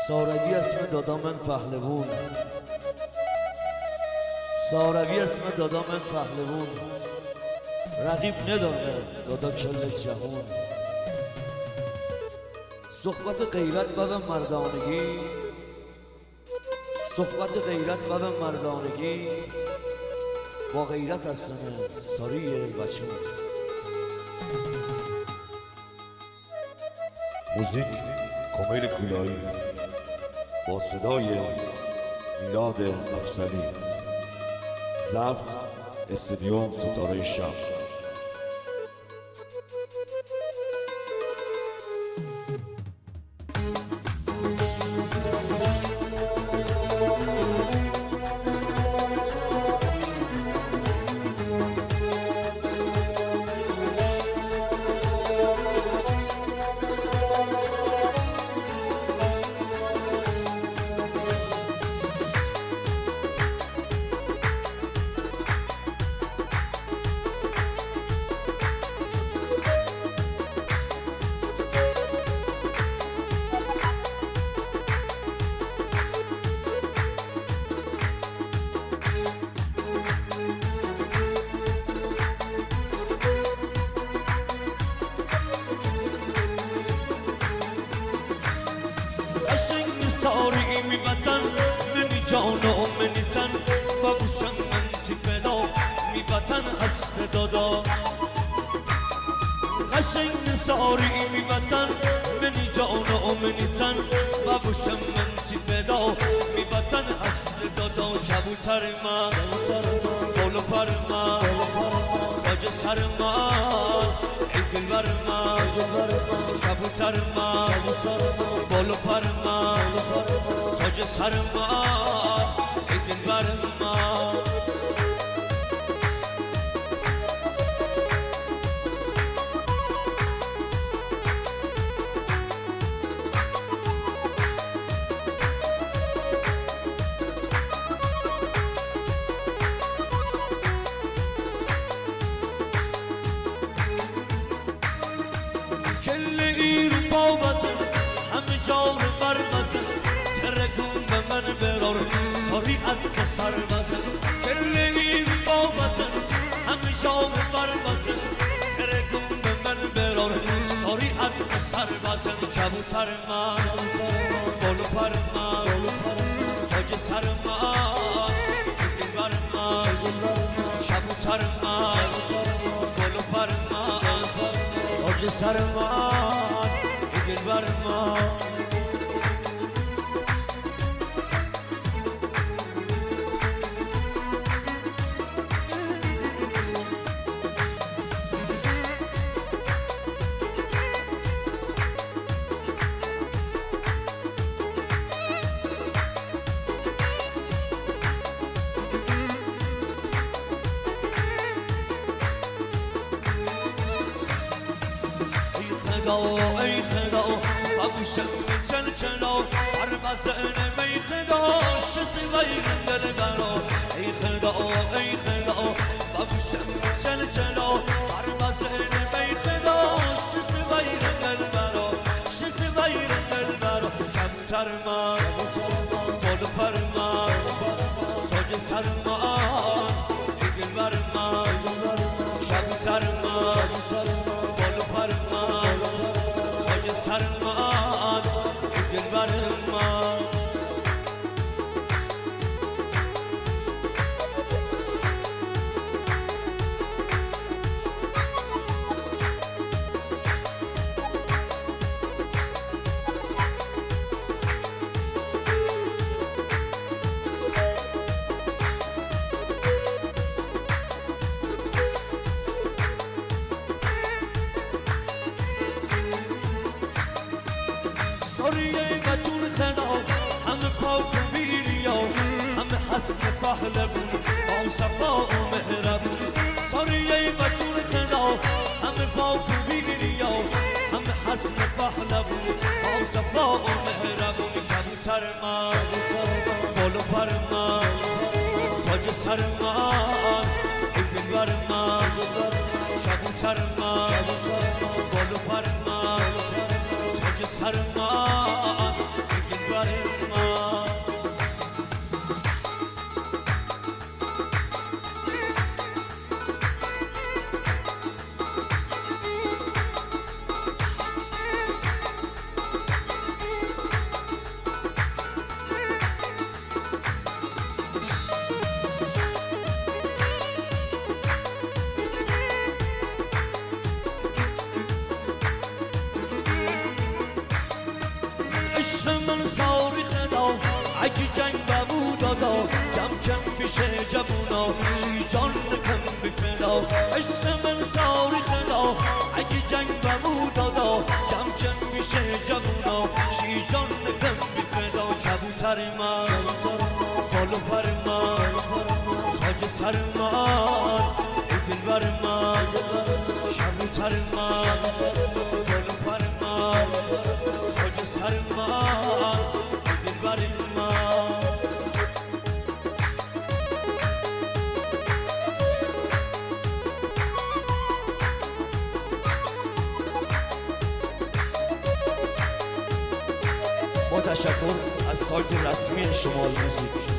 ساروی اسم دادا من پهلوون، ساروی اسم دادا من پهلوون، رقیب نداره دادا کل جهون. صحبت غیرت و مردانگی، صحبت غیرت و مردانگی، با غیرت هستن ساری بچون. موزیک کمیل کولایی با صدای میلاد افزلی، ضبط استودیو ستاره شب. ساری می وطن منی جان و منی تن، بابوشم من تی فدا می وطن هست دادا. قشنگ ساری می وطن منی جان و منی تن، بابوشم من تی فدا می وطن هست دادا. کبوتر من بال و پر من تاج سر من ای دلبر من، کبوتر من بال و پر من تاج سر من ای دلبر من. کل ایر با بزن همه جا رو بر بزن، ترگون به من برار ساری عد سر بزن. کل ایر با بزن همه جا رو بر بزن، ترگون به من برار ساری عد سر بزن. کبوتر من بال و پر من تاج سر من دلبر من، کبوتر من بال و پر من تاج سر من دلبر من. ای خدا بابوشم چل چلا هر بزن می خدا شس ویر دل برا. ای خدا بابوشم چل چلا هر بزن می خدا شس ویر دل برا، شس ویر دل برا. کبوتر من بال و پر من تاج سر من ای دلبر من، کبوتر من بال و پر من تاج سر من دلبر من. بچون خدا همه پاک و بیریا، همه حسن پهلوون با صفا و مهربون. ساریه بچون خدا همه پاک و بیریا، همه حسن پهلوون با عشق من ساری خدا اگه جنگ ببودادا کم کم پیش جوونا شی جان کم بفدا عشق من ساری خدا اگه جنگ ببودادا کم کم پیش جوونا شی جان کم بفدا کبوتر من بالو پر من تاج سر من دلبر من کبوتر من بالو پر من تاج سر من دلبر من با تشکر از سایت رسمی شمال موزیک